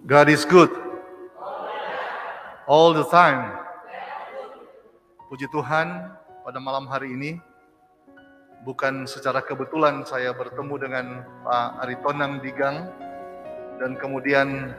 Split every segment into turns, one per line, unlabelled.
God is good all the time. Puji Tuhan, pada malam hari ini bukan secara kebetulan saya bertemu dengan Pak Aritonang di gang dan kemudian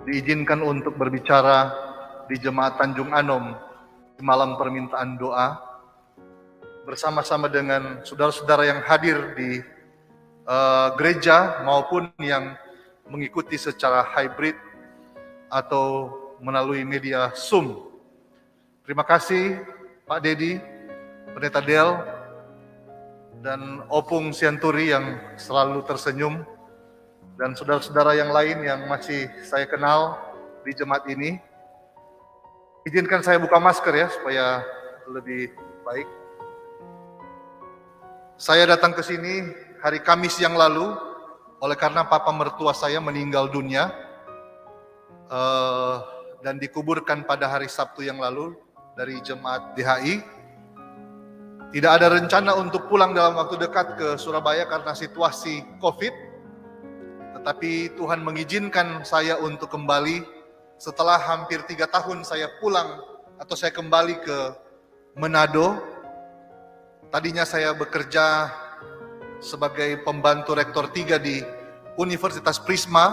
diizinkan untuk berbicara di Jemaat Tanjung Anom di malam permintaan doa bersama-sama dengan saudara-saudara yang hadir di gereja maupun yang mengikuti secara hybrid atau melalui media Zoom. Terima kasih Pak Dedi, Pendeta Del, dan Opung Sianturi yang selalu tersenyum, dan saudara-saudara yang lain yang masih saya kenal di jemaat ini. Izinkan saya buka masker ya, supaya lebih baik. Saya datang ke sini hari Kamis yang lalu, oleh karena papa mertua saya meninggal dunia dan dikuburkan pada hari Sabtu yang lalu dari jemaat DHI. Tidak ada rencana untuk pulang dalam waktu dekat ke Surabaya karena situasi COVID. Tetapi Tuhan mengizinkan saya untuk kembali setelah hampir 3 tahun saya pulang atau saya kembali ke Manado. Tadinya saya bekerja sebagai pembantu rektor 3 di Universitas Prisma,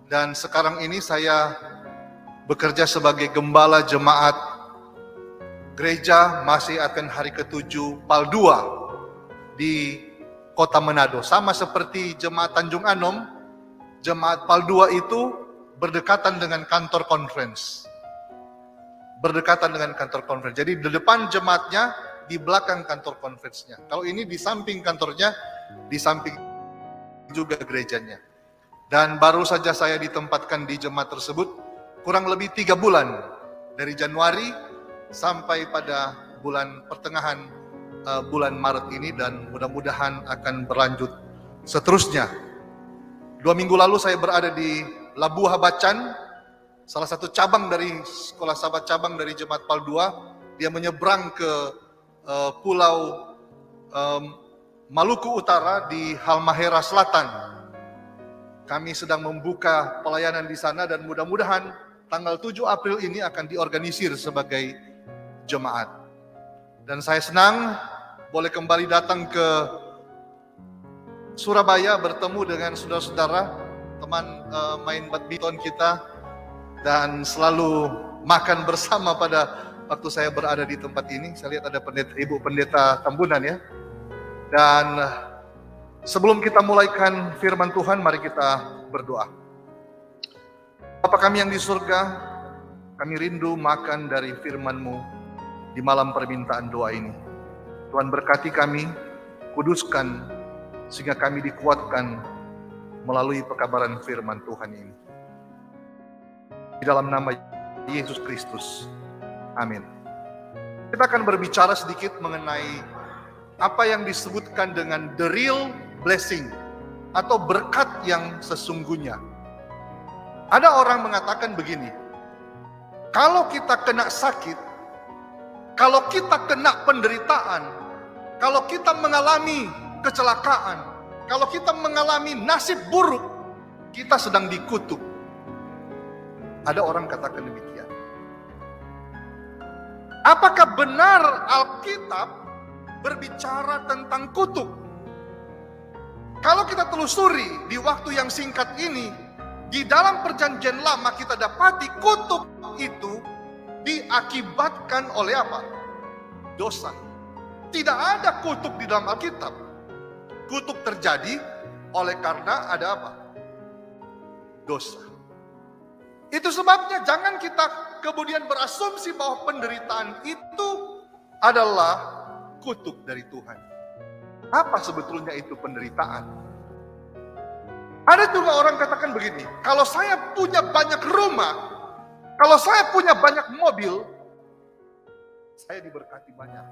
dan sekarang ini saya bekerja sebagai gembala jemaat gereja masih akan hari ke-7 PAL 2 di kota Manado. Sama seperti jemaat Tanjung Anom, jemaat PAL 2 itu berdekatan dengan kantor conference. Jadi di depan jemaatnya, di belakang kantor conference-nya. Kalau ini di samping kantornya, di samping juga gerejanya. Dan baru saja saya ditempatkan di jemaat tersebut kurang lebih 3 bulan, dari Januari sampai pada bulan pertengahan bulan Maret ini, dan mudah-mudahan akan berlanjut seterusnya. 2 minggu lalu saya berada di Labuha Bacan, salah satu cabang dari sekolah sahabat cabang dari jemaat PAL 2. Dia menyeberang ke Pulau Maluku Utara di Halmahera Selatan. Kami sedang membuka pelayanan di sana dan mudah-mudahan tanggal 7 April ini akan diorganisir sebagai jemaat. Dan saya senang boleh kembali datang ke Surabaya bertemu dengan saudara-saudara, teman main badminton kita, dan selalu makan bersama pada waktu saya berada di tempat ini. Saya lihat ada Ibu Pendeta Tambunan ya. Dan sebelum kita mulaikan firman Tuhan, mari kita berdoa. Bapa kami yang di surga, kami rindu makan dari firman-Mu di malam permintaan doa ini. Tuhan berkati kami, kuduskan, sehingga kami dikuatkan melalui pekabaran firman Tuhan ini. Di dalam nama Yesus Kristus. Amin. Kita akan berbicara sedikit mengenai apa yang disebutkan dengan the real blessing atau berkat yang sesungguhnya. Ada orang mengatakan begini, kalau kita kena sakit, kalau kita kena penderitaan, kalau kita mengalami kecelakaan, kalau kita mengalami nasib buruk, kita sedang dikutuk. Ada orang katakan demikian. Apakah benar Alkitab berbicara tentang kutuk? Kalau kita telusuri di waktu yang singkat ini, di dalam perjanjian lama kita dapati kutuk itu diakibatkan oleh apa? Dosa. Tidak ada kutuk di dalam Alkitab. Kutuk terjadi oleh karena ada apa? Dosa. Itu sebabnya jangan kita kemudian berasumsi bahwa penderitaan itu adalah kutuk dari Tuhan. Apa sebetulnya itu penderitaan? Ada juga orang katakan begini, kalau saya punya banyak rumah, kalau saya punya banyak mobil, saya diberkati banyak.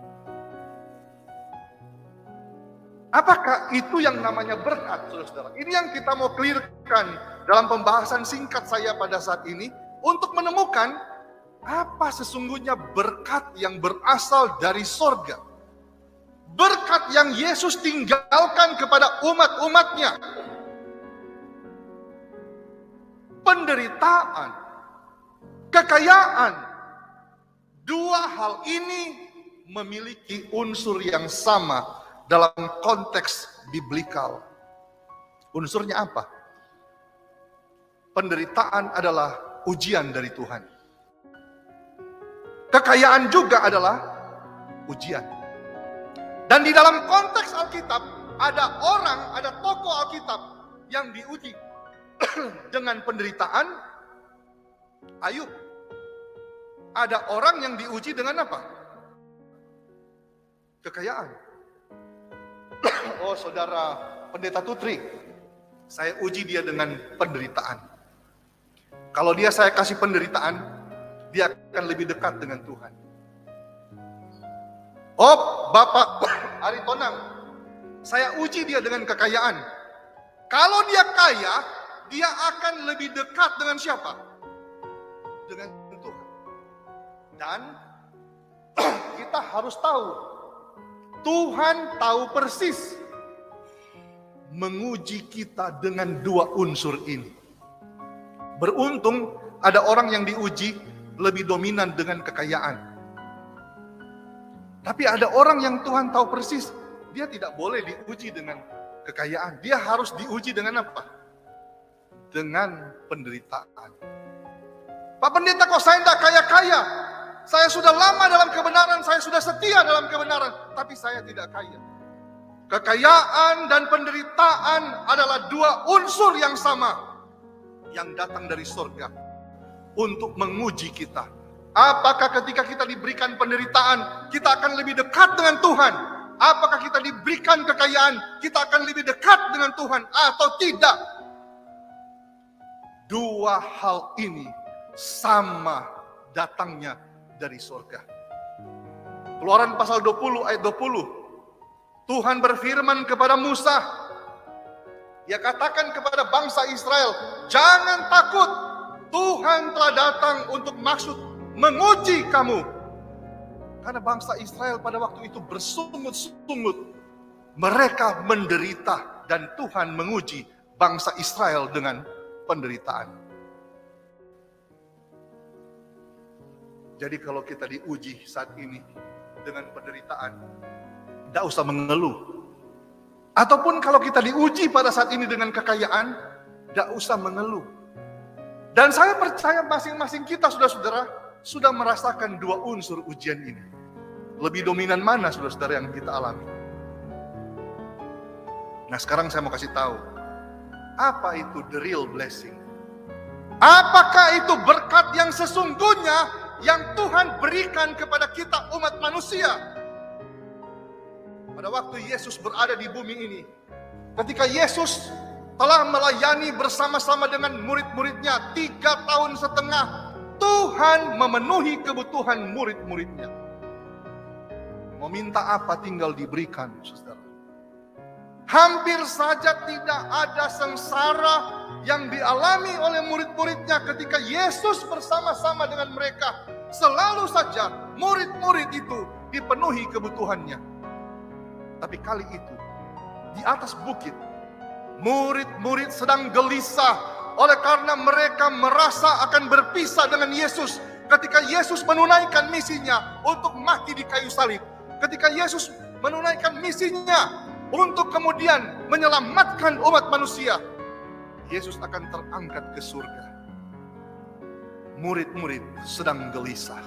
Apakah itu yang namanya berkat, saudara-saudara? Ini yang kita mau clearkan dalam pembahasan singkat saya pada saat ini, untuk menemukan apa sesungguhnya berkat yang berasal dari sorga. Berkat yang Yesus tinggalkan kepada umat-umatnya. penderitaan, kekayaan. Dua hal ini memiliki unsur yang sama dalam konteks biblikal. Unsurnya apa? Penderitaan adalah ujian dari Tuhan. Kekayaan juga adalah ujian. Dan di dalam konteks Alkitab, ada tokoh Alkitab yang diuji dengan penderitaan. Ayub. Ada orang yang diuji dengan apa? Kekayaan. Oh, saudara pendeta Tutri, saya uji dia dengan penderitaan. Kalau saya kasih penderitaan, dia akan lebih dekat dengan Tuhan. Oh, Bapak Ari Tonang, saya uji dia dengan kekayaan. Kalau dia kaya, dia akan lebih dekat dengan siapa? Dengan Tuhan. Dan kita harus tahu, Tuhan tahu persis menguji kita dengan dua unsur ini. Beruntung ada orang yang diuji lebih dominan dengan kekayaan. Tapi ada orang yang Tuhan tahu persis, dia tidak boleh diuji dengan kekayaan. Dia harus diuji dengan apa? Dengan penderitaan. Pak Pendeta, kok saya tidak kaya-kaya? Saya sudah lama dalam kebenaran, saya sudah setia dalam kebenaran, tapi saya tidak kaya. Kekayaan dan penderitaan adalah dua unsur yang sama, yang datang dari surga untuk menguji kita. Apakah ketika kita diberikan penderitaan, kita akan lebih dekat dengan Tuhan? Apakah kita diberikan kekayaan, kita akan lebih dekat dengan Tuhan atau tidak? Dua hal ini sama datangnya dari surga. Keluaran pasal 20 ayat 20. Tuhan berfirman kepada Musa, Dia katakan kepada bangsa Israel, jangan takut, Tuhan telah datang untuk maksud menguji kamu. Karena bangsa Israel pada waktu itu bersungut-sungut. Mereka menderita dan Tuhan menguji bangsa Israel dengan penderitaan. Jadi kalau kita diuji saat ini dengan penderitaan, tidak usah mengeluh. Ataupun kalau kita diuji pada saat ini dengan kekayaan, tidak usah mengeluh. Dan saya percaya masing-masing kita, saudara-saudara, sudah merasakan dua unsur ujian ini. Lebih dominan mana, saudara-saudara, yang kita alami? Nah, sekarang saya mau kasih tahu, apa itu the real blessing? Apakah itu berkat yang sesungguhnya yang Tuhan berikan kepada kita umat manusia? Pada waktu Yesus berada di bumi ini, ketika Yesus telah melayani bersama-sama dengan murid-muridnya 3,5 tahun, Tuhan memenuhi kebutuhan murid-muridnya. Mau minta apa tinggal diberikan, saudara. Hampir saja tidak ada sengsara yang dialami oleh murid-muridnya ketika Yesus bersama-sama dengan mereka. Selalu saja murid-murid itu dipenuhi kebutuhannya. Tapi kali itu, di atas bukit, murid-murid sedang gelisah oleh karena mereka merasa akan berpisah dengan Yesus. Ketika Yesus menunaikan misinya untuk mati di kayu salib. Ketika Yesus menunaikan misinya untuk kemudian menyelamatkan umat manusia. Yesus akan terangkat ke surga. Murid-murid sedang gelisah.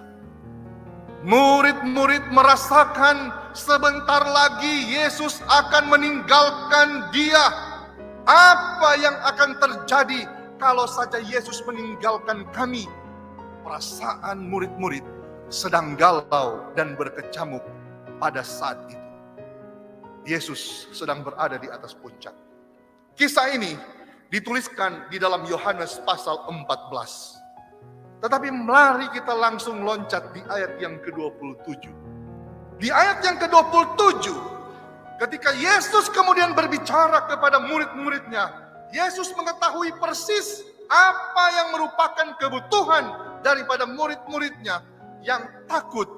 Murid-murid merasakan sebentar lagi Yesus akan meninggalkan dia. Apa yang akan terjadi kalau saja Yesus meninggalkan kami? Perasaan murid-murid sedang galau dan berkecamuk pada saat itu. Yesus sedang berada di atas puncak. Kisah ini dituliskan di dalam Yohanes pasal 14. Tetapi mari kita langsung loncat di ayat yang ke-27. Di ayat yang ke-27, ketika Yesus kemudian berbicara kepada murid-muridnya, Yesus mengetahui persis apa yang merupakan kebutuhan daripada murid-muridnya yang takut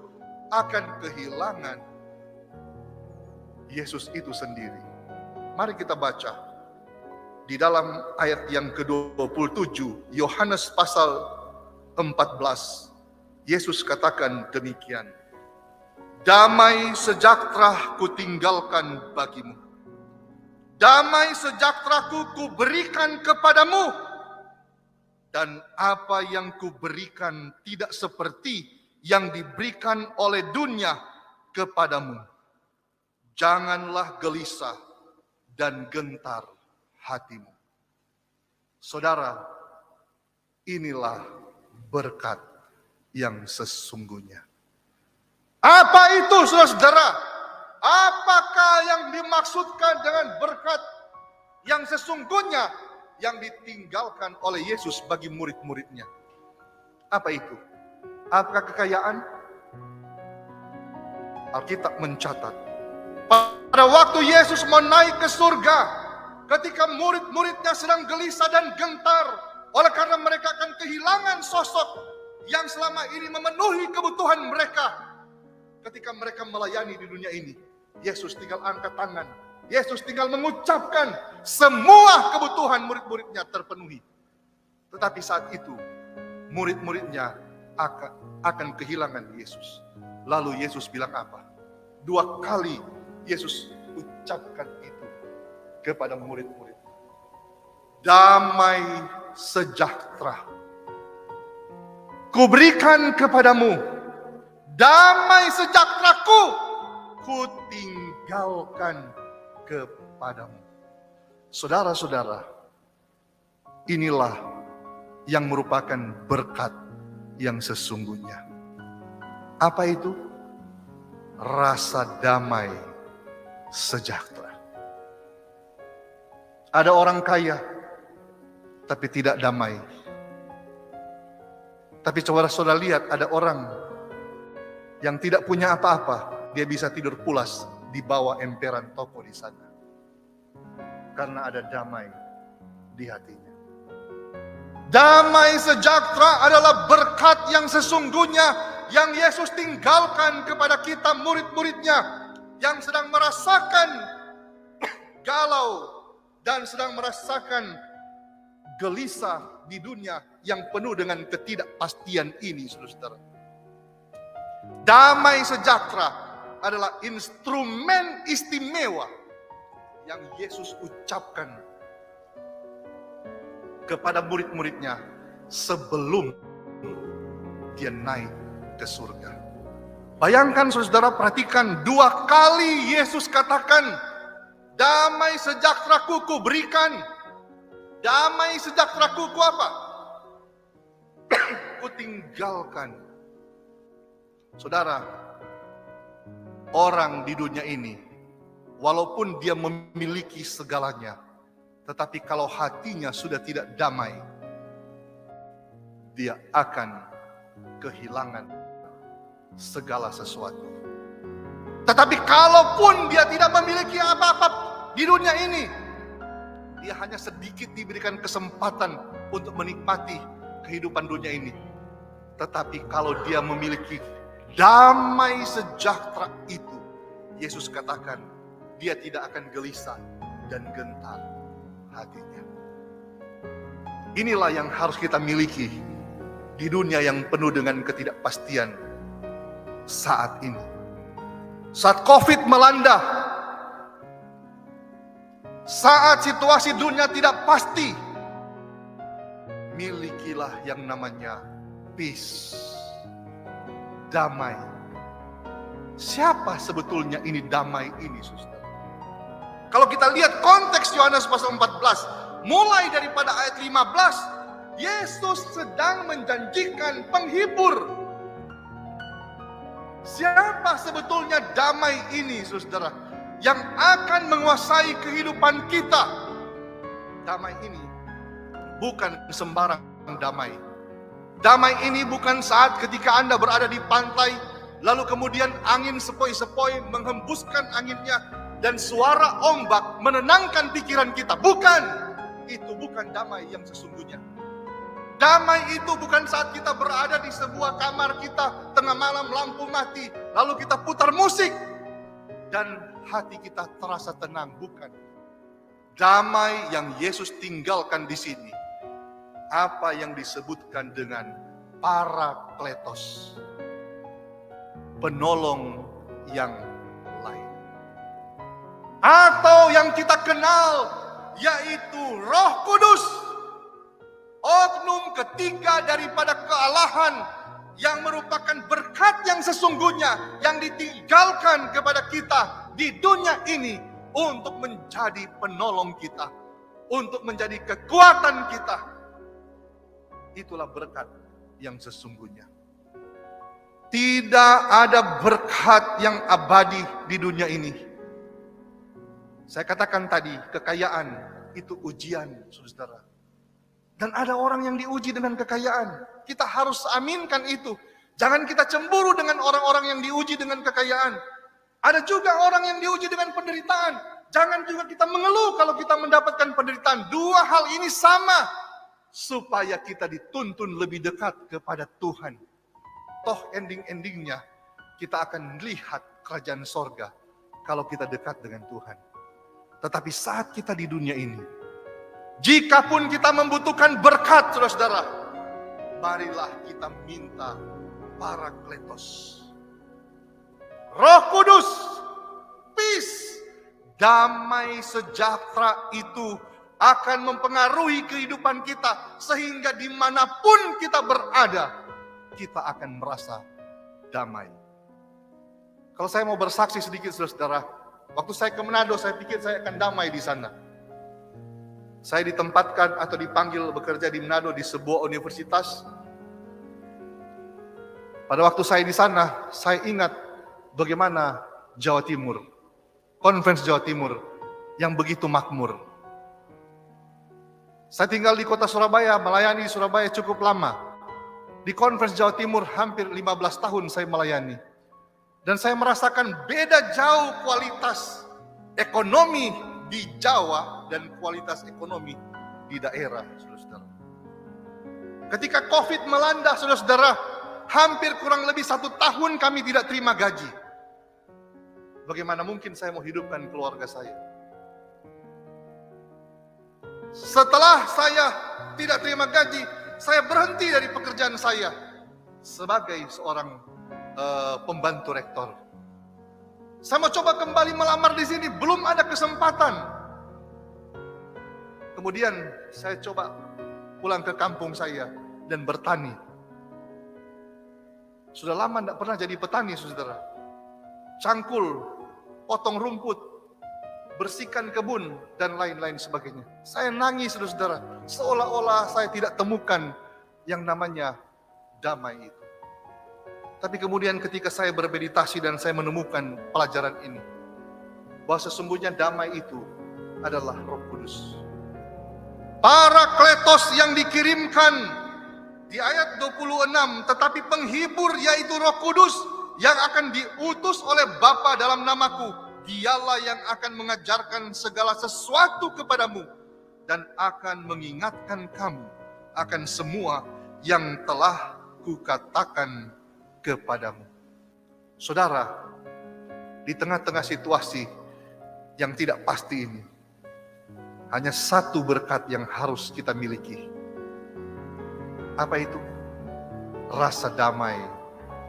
akan kehilangan Yesus itu sendiri. Mari kita baca di dalam ayat yang ke-27, Yohanes pasal 14, Yesus katakan demikian, damai sejahtera kutinggalkan bagimu. Damai sejahteraku kuberikan kepadamu. Dan apa yang kuberikan tidak seperti yang diberikan oleh dunia kepadamu. Janganlah gelisah dan gentar hatimu. Saudara, inilah berkat yang sesungguhnya. Apa itu, saudara? Apakah yang dimaksudkan dengan berkat yang sesungguhnya yang ditinggalkan oleh Yesus bagi murid-muridnya? Apa itu? Apakah kekayaan? Alkitab mencatat, pada waktu Yesus mau naik ke surga, ketika murid-muridnya sedang gelisah dan gentar, oleh karena mereka akan kehilangan sosok yang selama ini memenuhi kebutuhan mereka. Ketika mereka melayani di dunia ini, Yesus tinggal angkat tangan. Yesus tinggal mengucapkan semua kebutuhan murid-muridnya terpenuhi. Tetapi saat itu, murid-muridnya akan kehilangan Yesus. Lalu Yesus bilang apa? 2 kali Yesus ucapkan itu kepada murid-murid. Damai sejahtera kuberikan kepadamu. Damai sejahteraku kutinggalkan kepadamu. Saudara-saudara, inilah yang merupakan berkat yang sesungguhnya. Apa itu? Rasa damai sejahtera. Ada orang kaya tapi tidak damai. Tapi saudara-saudara lihat, ada orang yang tidak punya apa-apa, dia bisa tidur pulas di bawah emperan toko di sana. Karena ada damai di hatinya. Damai sejahtera adalah berkat yang sesungguhnya yang Yesus tinggalkan kepada kita murid-muridnya yang sedang merasakan galau dan sedang merasakan gelisah di dunia yang penuh dengan ketidakpastian ini, saudara. Damai sejahtera adalah instrumen istimewa yang Yesus ucapkan kepada murid-muridnya sebelum dia naik ke surga. Bayangkan saudara, perhatikan 2 kali Yesus katakan, damai sejahteraku kuberikan. Damai sejahteraku ku apa? Kutinggalkan. Saudara, orang di dunia ini, walaupun dia memiliki segalanya, tetapi kalau hatinya sudah tidak damai, dia akan kehilangan segala sesuatu. Tetapi kalaupun dia tidak memiliki apa-apa di dunia ini, dia hanya sedikit diberikan kesempatan untuk menikmati kehidupan dunia ini. Tetapi kalau dia memiliki damai sejahtera itu, Yesus katakan, dia tidak akan gelisah dan gentar hatinya. Inilah yang harus kita miliki di dunia yang penuh dengan ketidakpastian saat ini. Saat COVID melanda, saat situasi dunia tidak pasti, milikilah yang namanya peace. Damai. Siapa sebetulnya ini damai ini, saudara? Kalau kita lihat konteks Yohanes pasal 14, mulai daripada ayat 15, Yesus sedang menjanjikan penghibur. Siapa sebetulnya damai ini, saudara, yang akan menguasai kehidupan kita? Damai ini bukan sembarang damai. Damai ini bukan saat ketika Anda berada di pantai, lalu kemudian angin sepoi-sepoi menghembuskan anginnya, dan suara ombak menenangkan pikiran kita. Bukan, itu bukan damai yang sesungguhnya. Damai itu bukan saat kita berada di sebuah kamar kita, tengah malam lampu mati, lalu kita putar musik, dan hati kita terasa tenang. Bukan. damai yang Yesus tinggalkan di sini, apa yang disebutkan dengan Parakletos, penolong yang lain, atau yang kita kenal yaitu Roh Kudus, oknum ketiga daripada kealahan yang merupakan berkat yang sesungguhnya yang ditinggalkan kepada kita di dunia ini untuk menjadi penolong kita, untuk menjadi kekuatan kita. Itulah berkat yang sesungguhnya. Tidak ada berkat yang abadi di dunia ini. Saya katakan tadi, kekayaan itu ujian, saudara. Dan ada orang yang diuji dengan kekayaan. Kita harus aminkan itu. Jangan kita cemburu dengan orang-orang yang diuji dengan kekayaan. Ada juga orang yang diuji dengan penderitaan. Jangan juga kita mengeluh kalau kita mendapatkan penderitaan. Dua hal ini sama, supaya kita dituntun lebih dekat kepada Tuhan. Toh ending-endingnya kita akan melihat kerajaan sorga kalau kita dekat dengan Tuhan. Tetapi saat kita di dunia ini, jikapun kita membutuhkan berkat, saudara-saudara, marilah kita minta Parakletos, Roh Kudus, peace, damai sejahtera itu akan mempengaruhi kehidupan kita, sehingga dimanapun kita berada, kita akan merasa damai. Kalau saya mau bersaksi sedikit, saudara-saudara, waktu saya ke Manado, saya pikir saya akan damai di sana. Saya ditempatkan atau dipanggil bekerja di Manado di sebuah universitas. Pada waktu saya di sana, saya ingat bagaimana Jawa Timur, Conference Jawa Timur yang begitu makmur. Saya tinggal di kota Surabaya, melayani di Surabaya cukup lama. Di Conference Jawa Timur hampir 15 tahun saya melayani. Dan saya merasakan beda jauh kualitas ekonomi di Jawa dan kualitas ekonomi di daerah, saudara-saudara. Ketika COVID melanda, saudara-saudara, hampir kurang lebih 1 tahun kami tidak terima gaji. Bagaimana mungkin saya mau hidupkan keluarga saya? Setelah saya tidak terima gaji, saya berhenti dari pekerjaan saya sebagai seorang pembantu rektor. Saya mau coba kembali melamar di sini, belum ada kesempatan. Kemudian saya coba pulang ke kampung saya dan bertani. Sudah lama tidak pernah jadi petani, saudara. Cangkul, potong rumput, bersihkan kebun, dan lain-lain sebagainya. Saya nangis, saudara, seolah-olah saya tidak temukan yang namanya damai itu. Tapi kemudian ketika saya bermeditasi dan saya menemukan pelajaran ini, bahwa sesungguhnya damai itu adalah Roh Kudus. Parakletos yang dikirimkan di ayat 26, tetapi penghibur yaitu Roh Kudus yang akan diutus oleh Bapa dalam namaku, dialah yang akan mengajarkan segala sesuatu kepadamu dan akan mengingatkan kamu akan semua yang telah kukatakan kepadamu. Saudara, di tengah-tengah situasi yang tidak pasti ini, hanya satu berkat yang harus kita miliki. Apa itu? Rasa damai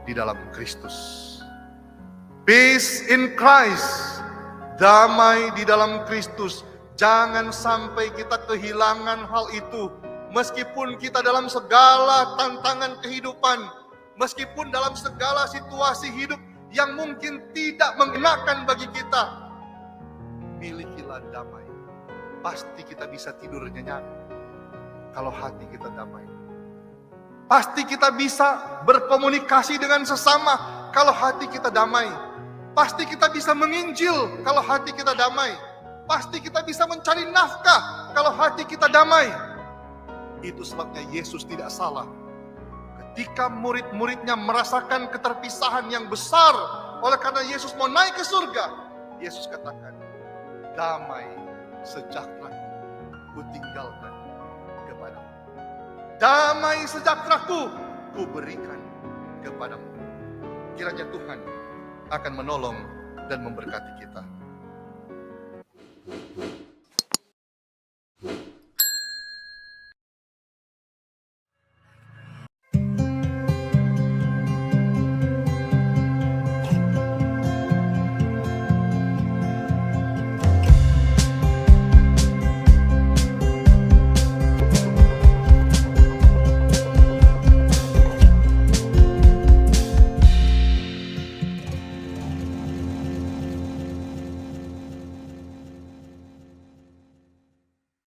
di dalam Kristus. Peace in Christ. Damai di dalam Kristus. Jangan sampai kita kehilangan hal itu. Meskipun kita dalam segala tantangan kehidupan, meskipun dalam segala situasi hidup yang mungkin tidak mengenakan bagi kita, milikilah damai. Pasti kita bisa tidur nyenyak kalau hati kita damai. Pasti kita bisa berkomunikasi dengan sesama kalau hati kita damai. Pasti kita bisa menginjil kalau hati kita damai. Pasti kita bisa mencari nafkah kalau hati kita damai. Itu sebabnya Yesus tidak salah ketika murid-muridnya merasakan keterpisahan yang besar oleh karena Yesus mau naik ke surga. Yesus katakan, damai sejahtera ku tinggalkan kepadamu. Damai sejahteraku ku berikan kepadamu. Kiranya Tuhan akan menolong dan memberkati kita.